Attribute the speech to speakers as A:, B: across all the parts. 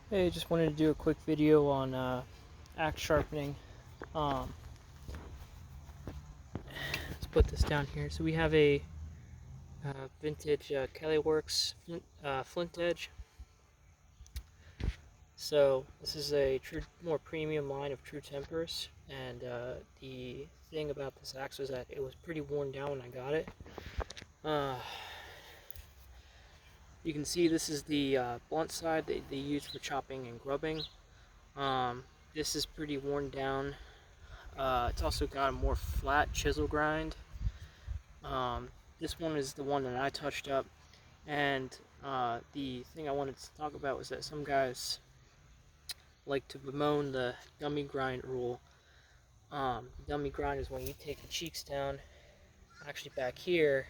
A: Hey, just wanted to do a quick video on axe sharpening. Um, let's put this down here. So we have a vintage Kelly Works flint edge. So this is a more premium line of true tempers, and the thing about this axe was that it was pretty worn down when I got it. You can see this is the blunt side that they use for chopping and grubbing. This is pretty worn down. It's also got a more flat chisel grind. This one is the one that I touched up, and the thing I wanted to talk about was that some guys like to bemoan the dummy grind rule. Dummy grind is when you take the cheeks down, actually back here,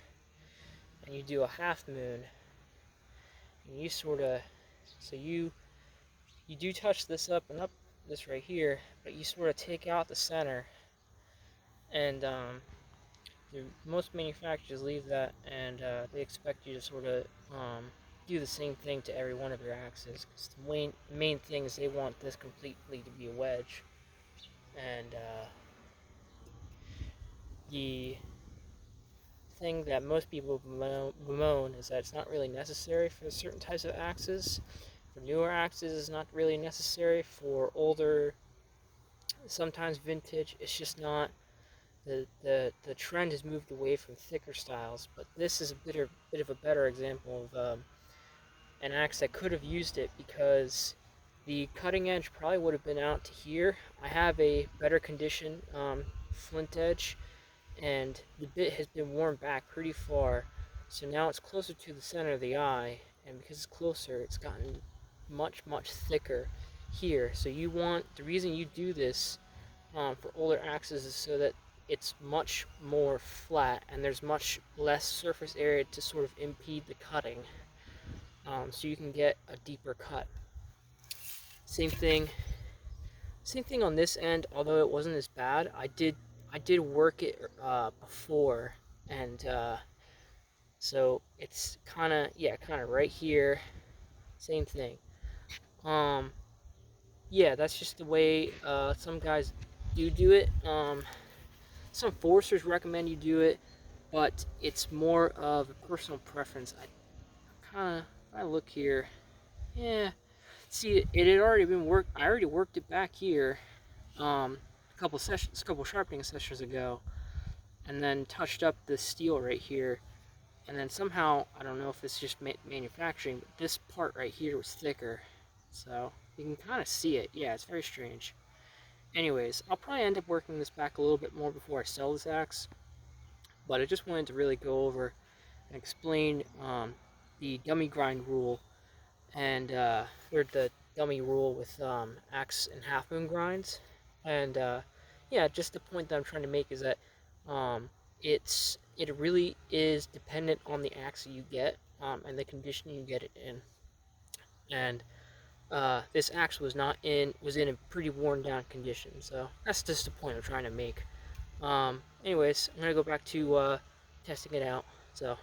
A: and you do a half moon, and you sort of, so you do touch this up and up, this right here, but you sort of take out the center, and most manufacturers leave that, and they expect you to sort of do the same thing to every one of your axes. Because the main thing is they want this completely to be a wedge, and the thing that most people bemoan is that it's not really necessary for certain types of axes. For newer axes, it's not really necessary. For older, sometimes vintage, it's just not. The trend has moved away from thicker styles, but this is a bit of a better example of an axe that could have used it, because the cutting edge probably would have been out to here. I have a better condition flint edge, and the bit has been worn back pretty far, so now it's closer to the center of the eye, and because it's closer, it's gotten much thicker here. So the reason you do this for older axes is so that it's much more flat and there's much less surface area to sort of impede the cutting, so you can get a deeper cut. Same thing on this end, although it wasn't as bad. I did work it before, and so it's kind of right here. Same thing. Yeah, that's just the way some guys do it. Some foresters recommend you do it, but it's more of a personal preference. I look here. Yeah, see, it had already been worked. I already worked it back here, a couple sharpening sessions ago, and then touched up the steel right here. And then somehow, I don't know if it's just manufacturing, but this part right here was thicker, so you can kind of see it. Yeah, it's very strange. Anyways, I'll probably end up working this back a little bit more before I sell this axe, but I just wanted to really go over and explain the dummy grind rule, and or the dummy rule with axe and half moon grinds. And yeah, just the point that I'm trying to make is that it really is dependent on the axe you get, and the condition you get it in. And this axe was in a pretty worn down condition, so that's just the point I'm trying to make. Anyways, I'm gonna go back to testing it out. So.